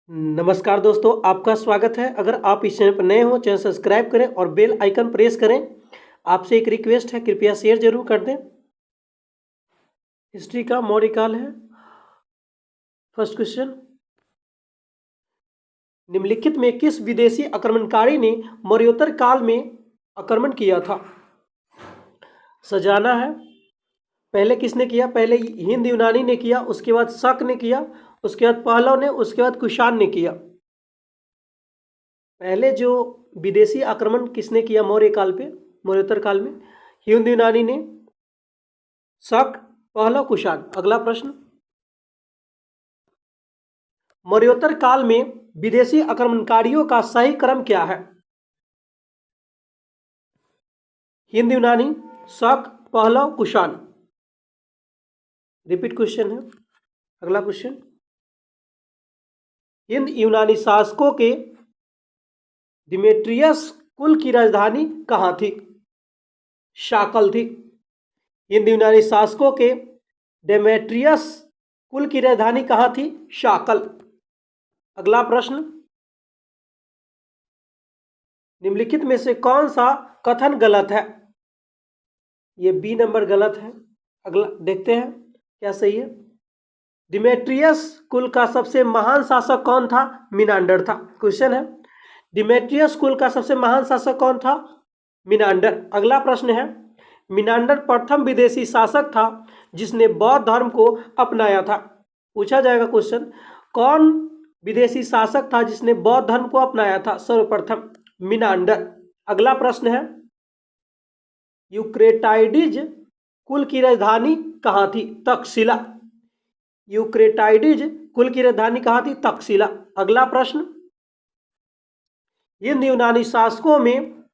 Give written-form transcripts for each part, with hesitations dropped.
नमस्कार दोस्तों, आपका स्वागत है। अगर आप इस चैनल पर नए हो, चैनल सब्सक्राइब करें और बेल आइकन प्रेस करें। आपसे एक रिक्वेस्ट है, कृपया शेयर जरूर कर दें। हिस्ट्री का मौर्य काल है। फर्स्ट क्वेश्चन, निम्नलिखित में किस विदेशी आक्रमणकारी ने मौर्योत्तर काल में आक्रमण किया था? सजाना है। पहले किसने किया? पहले हिंद यूनानी ने किया, उसके बाद शक ने किया, उसके बाद पहलव ने, उसके बाद कुषाण ने किया। पहले जो विदेशी आक्रमण किसने किया मौर्य काल पे, मौर्योत्तर काल में? हिंद यूनानी ने, शक, पहलव, कुषाण। अगला प्रश्न, मौर्योत्तर काल में विदेशी आक्रमणकारियों का सही क्रम क्या है? हिंद यूनानी, शक, पहलव, कुषाण। रिपीट क्वेश्चन है। अगला क्वेश्चन, हिंद यूनानी शासकों के डिमेट्रियस कुल की राजधानी कहाँ थी? शाकल थी। हिंद यूनानी शासकों के डेमेट्रियस कुल की राजधानी कहाँ थी? शाकल। अगला प्रश्न, निम्नलिखित में से कौन सा कथन गलत है? ये बी नंबर गलत है। अगला देखते हैं क्या सही है। डिमेट्रियस कुल का सबसे महान शासक कौन था? मिनांडर था। क्वेश्चन है, डिमेट्रियस कुल का सबसे महान शासक कौन था? मिनांडर। अगला प्रश्न है, मिनांडर प्रथम विदेशी शासक था जिसने बौद्ध धर्म को अपनाया था। पूछा जाएगा क्वेश्चन, कौन विदेशी शासक था जिसने बौद्ध धर्म को अपनाया था सर्वप्रथम? मिनांडर। अगला प्रश्न है, यूक्रेटाइडिज कुल की राजधानी कहाँ थी? तक्षशिला। यूक्रेटाइडिज कुल की राजधानी कहाँ थी? तक्षशिला। अगला प्रश्न, हिंद यूनानी शासकों में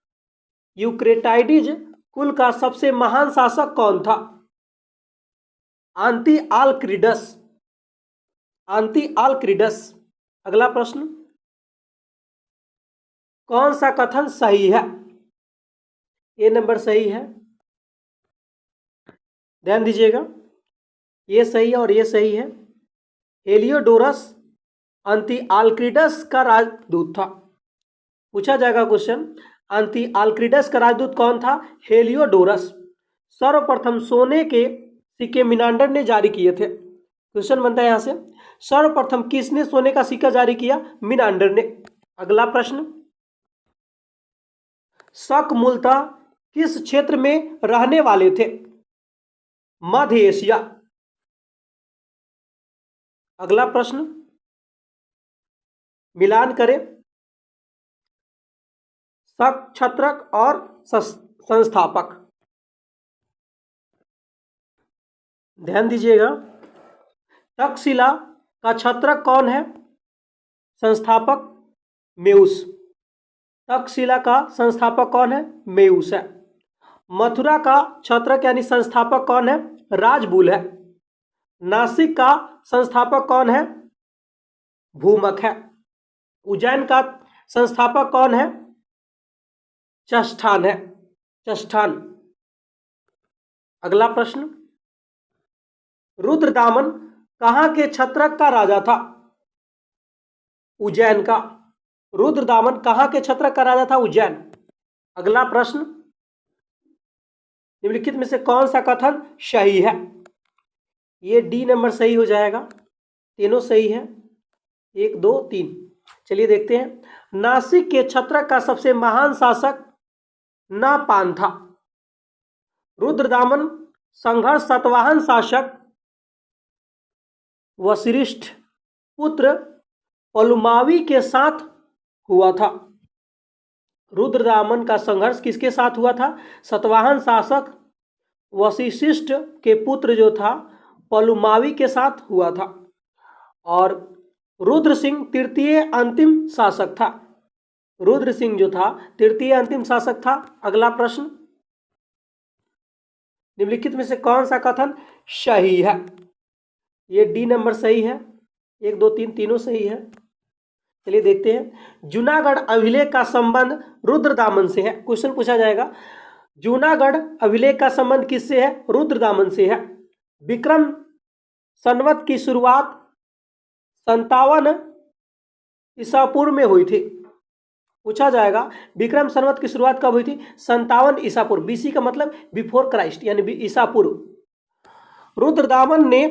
यूक्रेटाइडिज कुल का सबसे महान शासक कौन था? आंतिआलक्रिडस। आंतिआलक्रिडस। अगला प्रश्न, कौन सा कथन सही है? ए नंबर सही है। ध्यान दीजिएगा, ये सही है और ये सही है। हेलियोडोरस आंतिआलक्रिडस का राजदूत था। पूछा जाएगा क्वेश्चन, आंतिआलक्रिडस का राजदूत कौन था? हेलियोडोरस। सर्वप्रथम सोने के सिक्के मिनांडर ने जारी किए थे। क्वेश्चन बनता है यहां से, सर्वप्रथम किसने सोने का सिक्का जारी किया? मिनांडर ने। अगला प्रश्न, शक मूलतः किस क्षेत्र में रहने वाले थे? मध्य एशिया। अगला प्रश्न, मिलान करें शक, छत्रक और संस्थापक। ध्यान दीजिएगा, तक्षशिला का छत्रक कौन है? संस्थापक मेउस। तक्षशिला का संस्थापक कौन है? मेउस है। मथुरा का छत्रक यानी संस्थापक कौन है? राजबुल है। नासिक का संस्थापक कौन है? भूमक है। उज्जैन का संस्थापक कौन है? चष्ठान है। चष्ठान। अगला प्रश्न, रुद्रदामन कहां के छत्रक का राजा था? उज्जैन का। रुद्रदामन कहां के छत्रक का राजा था? उज्जैन। अगला प्रश्न, निम्नलिखित में से कौन सा कथन सही है? ये डी नंबर सही हो जाएगा। तीनों सही है, 1 2 3। चलिए देखते हैं, नासिक के छत्रक का सबसे महान शासक नापान था। रुद्रदामन संघर्ष सतवाहन शासक वशिष्ठ पुत्र पलुमावी के साथ हुआ था। रुद्रदामन का संघर्ष किसके साथ हुआ था? सतवाहन शासक वशिष्ठ के पुत्र जो था पलुमावी के साथ हुआ था। और रुद्र सिंह तृतीय अंतिम शासक था। रुद्र सिंह जो था तृतीय अंतिम शासक था। अगला प्रश्न, निम्नलिखित में से कौन सा कथन सही है? ये डी नंबर सही है। 1 2 3 तीनों सही है। चलिए देखते हैं, जूनागढ़ अभिलेख का संबंध रुद्रदामन से है। क्वेश्चन पूछा जाएगा, जूनागढ़ अभिलेख का संबंध किससे है? रुद्रदामन से है। विक्रम संवत की शुरुआत 57 ईसा पूर्व में हुई थी। पूछा जाएगा विक्रम संवत की शुरुआत कब हुई थी? 57 ईसा पूर्व। बीसी का मतलब बिफोर क्राइस्ट यानी ईसा पूर्व। रुद्रदामन ने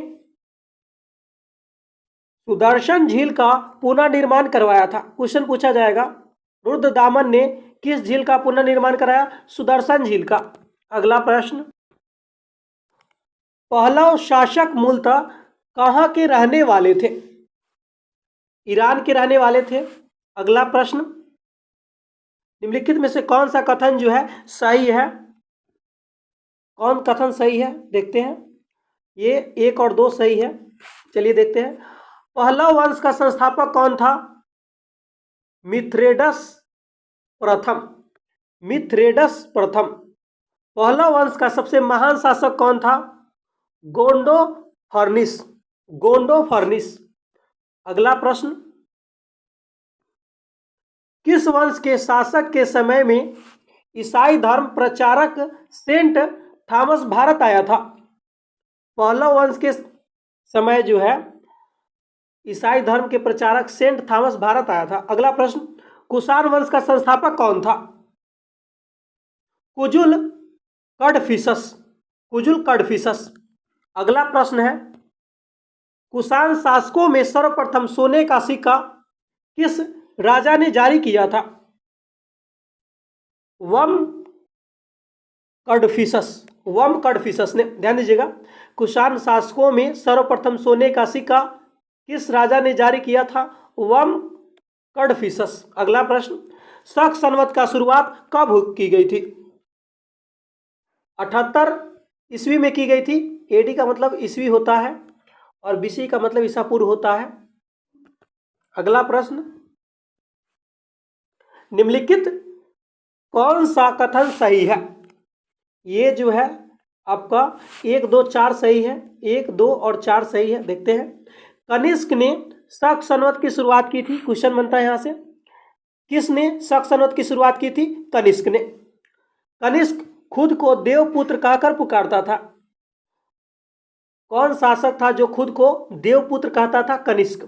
सुदर्शन झील का पुनर्निर्माण करवाया था। क्वेश्चन पूछा जाएगा रुद्रदामन ने किस झील का पुनर्निर्माण कराया? सुदर्शन झील का। अगला प्रश्न, पहलव शासक मूलतः कहां के रहने वाले थे? ईरान के रहने वाले थे। अगला प्रश्न, निम्नलिखित में से कौन सा कथन जो है सही है? कौन कथन सही है देखते हैं। ये 1 और 2 सही है। चलिए देखते हैं। पहलव वंश का संस्थापक कौन था? मिथ्रेडस प्रथम। मिथ्रेडस प्रथम। पहलव वंश का सबसे महान शासक कौन था? गोंडो फर्निस। गोंडो फर्निस। अगला प्रश्न, किस वंश के शासक के समय में ईसाई धर्म प्रचारक सेंट थॉमस भारत आया था? पहलव वंश के समय जो है ईसाई धर्म के प्रचारक सेंट थॉमस भारत आया था। अगला प्रश्न, कुषाण वंश का संस्थापक कौन था? कुजुल कडफिसस। कुजुल कडफिसस। अगला प्रश्न है, कुषाण शासकों में सर्वप्रथम सोने का सिक्का किस राजा ने जारी किया था? वम कडफिसस। वम कडफिसस ने। ध्यान दीजिएगा, कुषाण शासकों में सर्वप्रथम सोने का सिक्का किस राजा ने जारी किया था? वम कडफिसस। अगला प्रश्न, शक संवत का शुरुआत कब की गई थी? 78 ईस्वी में की गई थी। एडी का मतलब ईस्वी होता है और बीसी का मतलब ईसा पूर्व होता है। अगला प्रश्न, निम्नलिखित कौन सा कथन सही है? ये जो है आपका 1, 2, 4 सही है। 1, 2 और 4 सही है। देखते हैं। कनिष्क ने शक संवत की शुरुआत की थी। क्वेश्चन बनता है यहां से, किसने शक संवत की शुरुआत की थी? कनिष्क ने। कनिष्क खुद को देवपुत्र कहकर पुकारता था। कौन शासक था जो खुद को देवपुत्र कहता था? कनिष्क।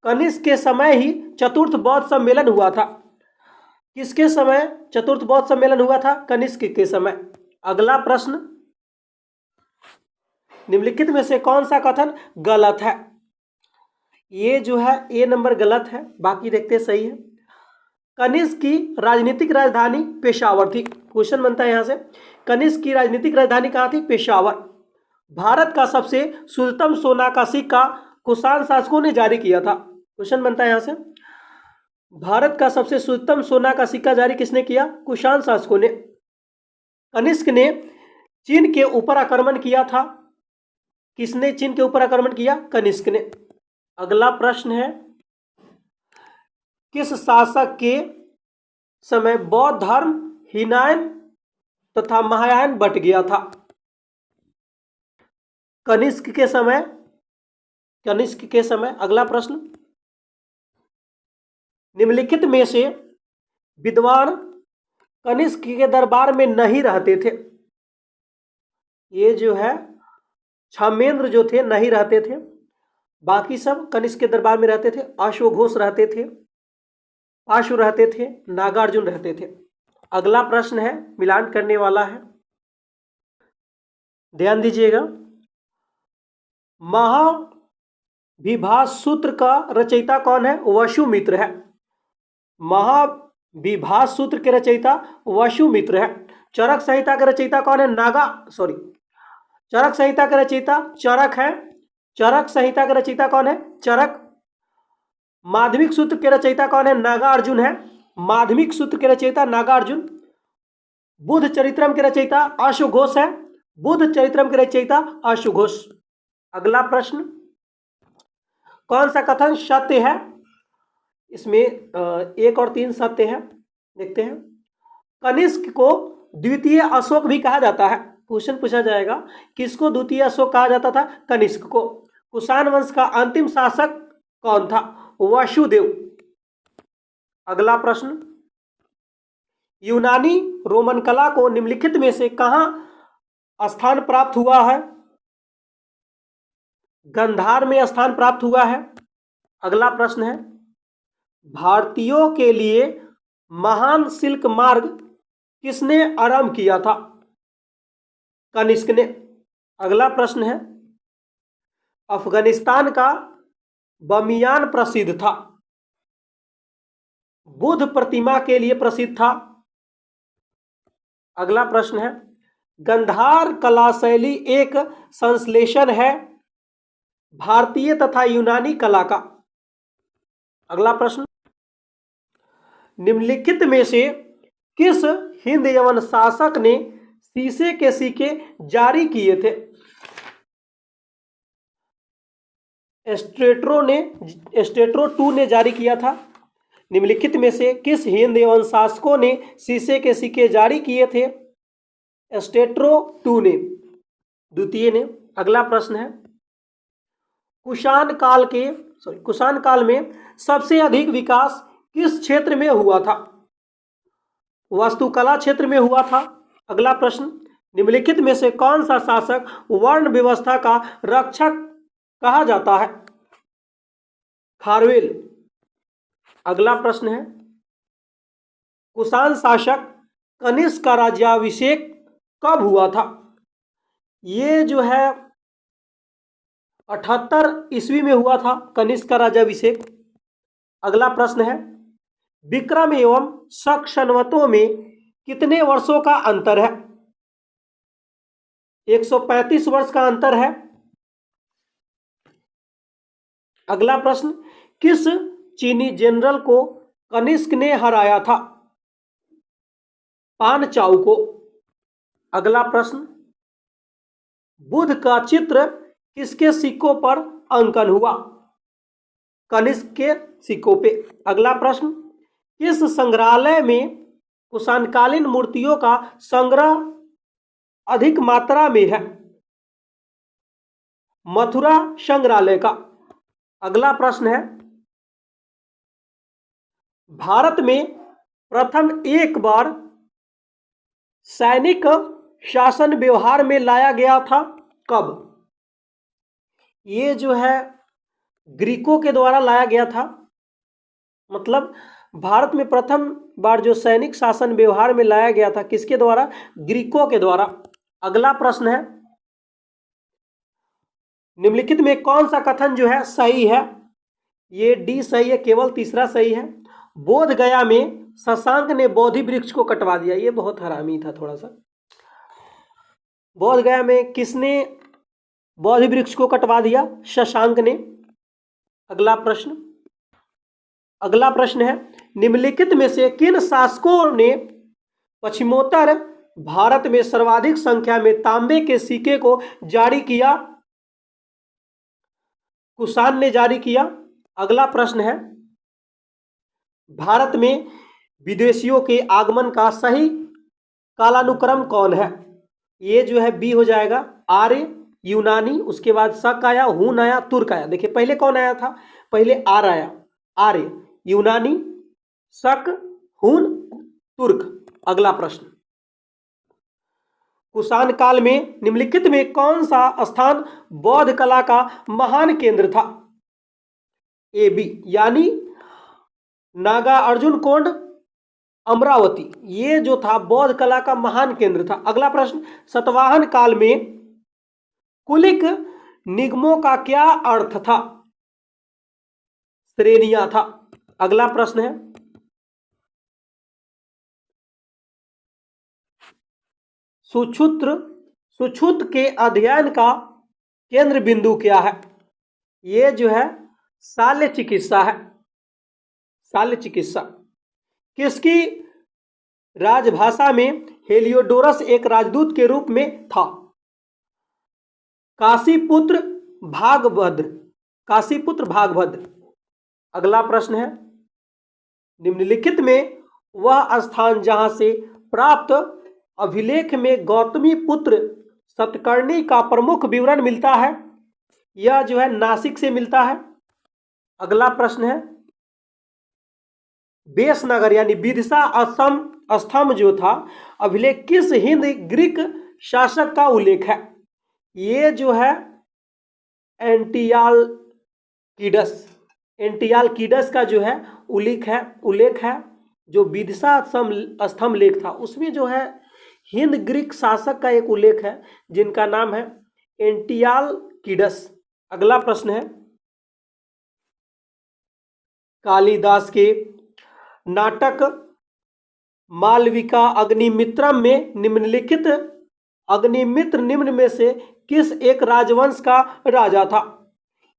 कनिष्क के समय ही चतुर्थ बौद्ध सम्मेलन हुआ था। किसके समय चतुर्थ बौद्ध सम्मेलन हुआ था? कनिष्क के समय। अगला प्रश्न, निम्नलिखित में से कौन सा कथन गलत है? ये जो है ए नंबर गलत है, बाकी देखते सही है। कनिष्क की राजनीतिक राजधानी पेशावर थी। क्वेश्चन बनता है यहां से, कनिष्क की राजनीतिक राजधानी कहां थी? पेशावर। भारत का सबसे शुद्धतम सोना का सिक्का कुषाण शासकों ने जारी किया था। क्वेश्चन बनता है यहां से, भारत का सबसे शुद्धतम सोना का सिक्का जारी किसने किया? कुषाण शासकों ने। कनिष्क ने चीन के ऊपर आक्रमण किया था। किसने चीन के ऊपर आक्रमण किया? कनिष्क ने। अगला प्रश्न है, किस शासक के समय बौद्ध धर्म हीनायन तथा महायान बट गया था? कनिष्क के समय। कनिष्क के समय। अगला प्रश्न, निम्नलिखित में से विद्वान कनिष्क के दरबार में नहीं रहते थे। ये जो है क्षमेंद्र जो थे नहीं रहते थे, बाकी सब कनिष्क के दरबार में रहते थे। अश्वघोष रहते थे, पाशु रहते थे, नागार्जुन रहते थे। अगला प्रश्न है, मिलान करने वाला है, ध्यान दीजिएगा। महाभिभाष सूत्र का रचयिता कौन है? वसुमित्र है। महाभिभाष सूत्र के रचयिता वसुमित्र है। चरक संहिता के रचयिता कौन है? चरक संहिता के रचयिता चरक है। चरक संहिता के रचयिता कौन है? चरक। माध्यमिक सूत्र के रचयिता कौन है? नागार्जुन है। माध्यमिक सूत्र के रचयिता नागार्जुन। बुद्ध चरित्रम के रचयिता अश्वघोष है। बुद्ध चरित्रम के रचयिता अश्वघोष। अगला प्रश्न, कौन सा कथन सत्य है? इसमें 1 और 3 सत्य है। देखते हैं। कनिष्क को द्वितीय अशोक भी कहा जाता है। क्वेश्चन पूछा जाएगा, किसको द्वितीय अशोक कहा जाता था? कनिष्क को। कुषाण वंश का अंतिम शासक कौन था? वसुदेव। अगला प्रश्न, यूनानी रोमन कला को निम्नलिखित में से कहां स्थान प्राप्त हुआ है? गंधार में स्थान प्राप्त हुआ है। अगला प्रश्न है, भारतीयों के लिए महान सिल्क मार्ग किसने आरंभ किया था? कनिष्क ने। अगला प्रश्न है, अफगानिस्तान का बमियान प्रसिद्ध था, बुद्ध प्रतिमा के लिए प्रसिद्ध था। अगला प्रश्न है, गंधार कला शैली एक संश्लेषण है भारतीय तथा यूनानी कला का। अगला प्रश्न, निम्नलिखित में से किस हिंद यवन शासक ने शीशे के सिक्के जारी किए थे? एस्ट्रेटो टू ने जारी किया था। निम्नलिखित में से किस हिंद यवन शासकों ने शीशे के सिक्के जारी किए थे? एस्ट्रेटो टू ने, द्वितीय ने। अगला प्रश्न है, कुषाण काल में सबसे अधिक विकास किस क्षेत्र में हुआ था? वास्तुकला क्षेत्र में हुआ था। अगला प्रश्न, निम्नलिखित में से कौन सा शासक वर्ण व्यवस्था का रक्षक कहा जाता है? खारवेल। अगला प्रश्न है, कुषाण शासक कनिष्क का राज्याभिषेक कब हुआ था? ये जो है 78 ईस्वी में हुआ था कनिष्क का राज्याभिषेक। अगला प्रश्न है, विक्रम एवं शक संवतों में कितने वर्षों का अंतर है? 135 वर्ष का अंतर है। अगला प्रश्न, किस चीनी जनरल को कनिष्क ने हराया था? पान चाउ को। अगला प्रश्न, बुद्ध का चित्र किसके सिक्कों पर अंकन हुआ? कनिष्क के सिक्कों पे। अगला प्रश्न, किस संग्रहालय में कुषाणकालीन मूर्तियों का संग्रह अधिक मात्रा में है? मथुरा संग्रहालय का। अगला प्रश्न है, भारत में प्रथम एक बार सैनिक शासन व्यवहार में लाया गया था कब? ये जो है ग्रीकों के द्वारा लाया गया था। मतलब भारत में प्रथम बार जो सैनिक शासन व्यवहार में लाया गया था किसके द्वारा? ग्रीकों के द्वारा। अगला प्रश्न है, निम्नलिखित में कौन सा कथन जो है सही है? ये डी सही है, केवल तीसरा सही है। बोध गया में शशांक ने बोधि वृक्ष को कटवा दिया। ये बहुत हरामी था थोड़ा सा। बोध गया में किसने बोधि वृक्ष को कटवा दिया? शशांक ने। अगला प्रश्न है, निम्नलिखित में से किन शासकों ने पश्चिमोत्तर भारत में सर्वाधिक संख्या में तांबे के सिक्के को जारी किया? कुषाण ने जारी किया। अगला प्रश्न है, भारत में विदेशियों के आगमन का सही कालानुक्रम कौन है? ये जो है बी हो जाएगा, आर्य, यूनानी, उसके बाद शक आया, हुन आया, तुर्क आया। देखिए पहले कौन आया था? पहले आया, आर्य, यूनानी, शक, हुन, तुर्क। अगला प्रश्न, कुषाण काल में निम्नलिखित में कौन सा स्थान बौद्ध कला का महान केंद्र था? ए बी, यानी नागा अर्जुन कोंड, अमरावती। ये जो था बौद्ध कला का महान केंद्र था। अगला प्रश्न, सातवाहन काल में कुलिक निगमों का क्या अर्थ था? श्रेणियां था। अगला प्रश्न है, सुछुत के अध्ययन का केंद्र बिंदु क्या है? ये जो है शल्य चिकित्सा है। शल्य चिकित्सा। किसकी राजभाषा में हेलियोडोरस एक राजदूत के रूप में था? काशीपुत्र भागभद्र। अगला प्रश्न है, निम्नलिखित में वह स्थान जहां से प्राप्त अभिलेख में गौतमी पुत्र सतकर्णी का प्रमुख विवरण मिलता है? यह जो है नासिक से मिलता है। अगला प्रश्न है, बेसनगर यानी विदिशा स्तंभ जो था अभिलेख किस हिंद ग्रीक शासक का उल्लेख है? ये जो है एंटियालकीडस का जो है उल्लेख है जो विदिशा स्तंभ लेख था उसमें जो है हिंद ग्रीक शासक का एक उल्लेख है जिनका नाम है एंटियालकीडस। अगला प्रश्न है, कालिदास के नाटक मालविका अग्निमित्रम में निम्नलिखित अग्निमित्र निम्न में से किस एक राजवंश का राजा था?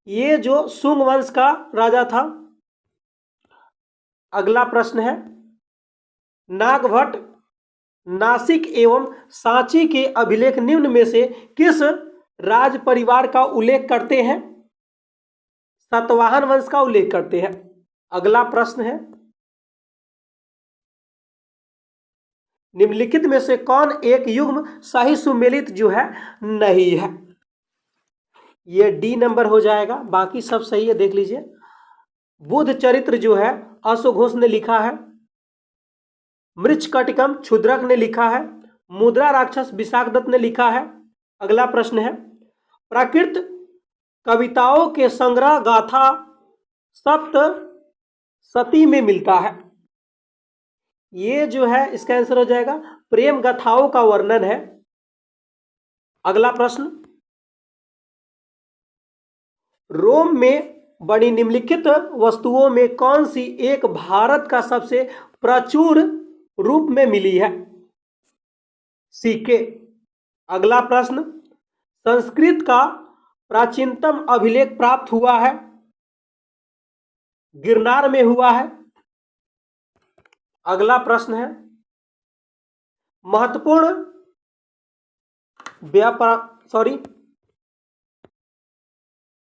ये जो शुंग वंश का राजा था। अगला प्रश्न है, नागभट्ट नासिक एवं सांची के अभिलेख निम्न में से किस राज परिवार का उल्लेख करते हैं? सातवाहन वंश का उल्लेख करते हैं। अगला प्रश्न है, निम्नलिखित में से कौन एक युग्म सही सुमेलित जो है नहीं है? ये डी नंबर हो जाएगा, बाकी सब सही है, देख लीजिए। बुद्ध चरित्र जो है अश्वघोष ने लिखा है, मृच्छकटिकम क्षुद्रक ने लिखा है, मुद्रा राक्षस विशाखदत्त ने लिखा है। अगला प्रश्न है, प्राकृत कविताओं के संग्रह गाथा सप्त सती में मिलता है। ये जो है इसका आंसर हो जाएगा प्रेम गाथाओं का वर्णन है। अगला प्रश्न, रोम में बनी निम्नलिखित वस्तुओं में कौन सी एक भारत का सबसे प्रचुर रूप में मिली है? सिक्के। अगला प्रश्न, संस्कृत का प्राचीनतम अभिलेख प्राप्त हुआ है, गिरनार में हुआ है। अगला प्रश्न है, महत्वपूर्ण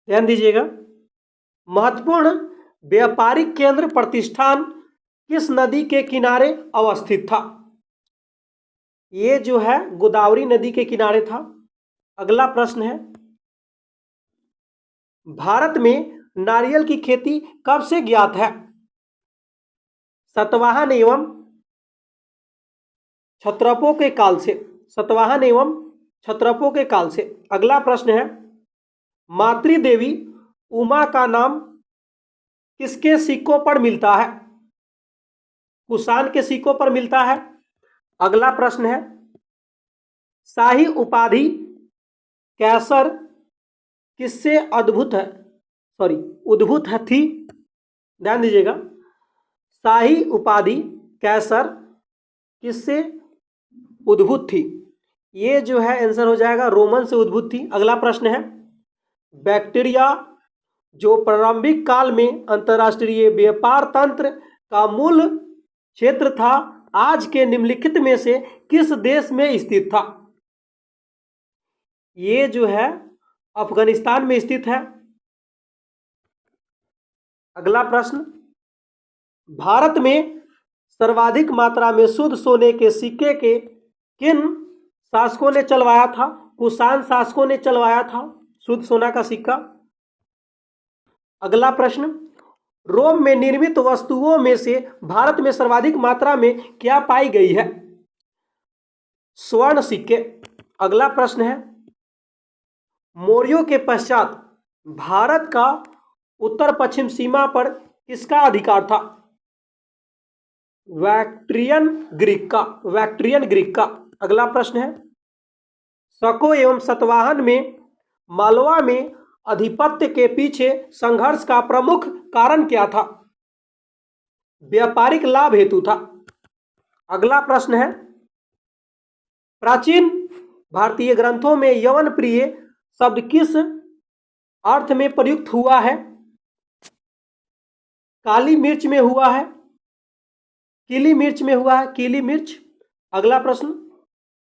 ध्यान दीजिएगा, महत्वपूर्ण व्यापारिक केंद्र प्रतिष्ठान किस नदी के किनारे अवस्थित था? ये जो है गोदावरी नदी के किनारे था। अगला प्रश्न है, भारत में नारियल की खेती कब से ज्ञात है? सातवाहन एवं क्षत्रपों के काल से। सातवाहन एवं क्षत्रपों के काल से। अगला प्रश्न है, मातृदेवी उमा का नाम किसके सिक्कों पर मिलता है? कुषाण के सिक्कों पर मिलता है। अगला प्रश्न है, शाही उपाधि कैसर किससे उद्भूत है थी? ध्यान दीजिएगा, शाही उपाधि कैसर किससे उद्भूत थी? ये जो है आंसर हो जाएगा रोमन से उद्भूत थी। अगला प्रश्न है, बैक्टीरिया जो प्रारंभिक काल में अंतरराष्ट्रीय व्यापार तंत्र का मूल क्षेत्र था, आज के निम्नलिखित में से किस देश में स्थित था? ये जो है अफगानिस्तान में स्थित है। अगला प्रश्न, भारत में सर्वाधिक मात्रा में शुद्ध सोने के सिक्के के किन शासकों ने चलवाया था? कुषाण शासकों ने चलवाया था शुद्ध सोना का सिक्का। अगला प्रश्न, रोम में निर्मित वस्तुओं में से भारत में सर्वाधिक मात्रा में क्या पाई गई है? स्वर्ण सिक्के। अगला प्रश्न है, मौर्यों के पश्चात भारत का उत्तर पश्चिम सीमा पर किसका अधिकार था? बैक्ट्रियन ग्रीक का। अगला प्रश्न है, शकों एवं सातवाहन में मालवा में आधिपत्य के पीछे संघर्ष का प्रमुख कारण क्या था? व्यापारिक लाभ हेतु था। अगला प्रश्न है, प्राचीन भारतीय ग्रंथों में यवन प्रिय शब्द किस अर्थ में प्रयुक्त हुआ है? काली मिर्च में हुआ है, कीली मिर्च में हुआ है, कीली मिर्च। अगला प्रश्न,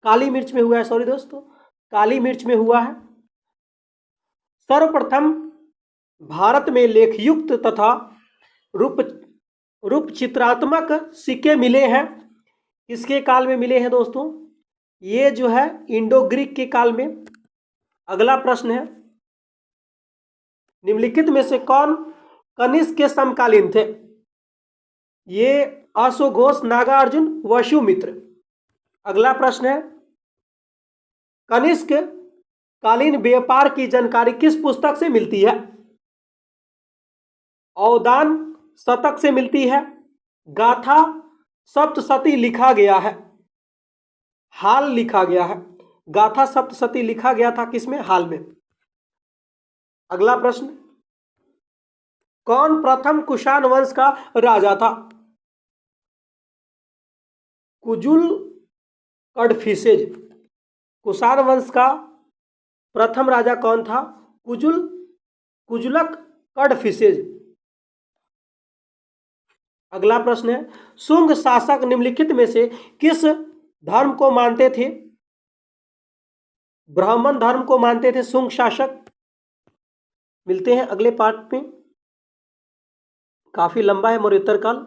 काली मिर्च में हुआ है, सॉरी दोस्तों, काली मिर्च में हुआ है। सर्वप्रथम भारत में लेखयुक्त तथा रूप चित्रात्मक सिक्के मिले हैं, किसके काल में मिले हैं दोस्तों? ये जो है इंडो ग्रीक के काल में। अगला प्रश्न है, निम्नलिखित में से कौन कनिष्क के समकालीन थे? ये अश्वघोष, नागार्जुन, वसुमित्र। अगला प्रश्न है, कनिष्क कालीन व्यापार की जानकारी किस पुस्तक से मिलती है? अवदान शतक से मिलती है। गाथा सप्तशती लिखा गया है, हाल लिखा गया है। गाथा सप्तशती लिखा गया था किसमें? हाल में। अगला प्रश्न, कौन प्रथम कुषाण वंश का राजा था? कुजुल कडफिसेज। कुषाण वंश का प्रथम राजा कौन था? कुजुलक कडफिसेज। अगला प्रश्न है, शुंग शासक निम्नलिखित में से किस धर्म को मानते थे? ब्राह्मण धर्म को मानते थे शुंग शासक। मिलते हैं अगले पार्ट में, काफी लंबा है मौर्योत्तर काल।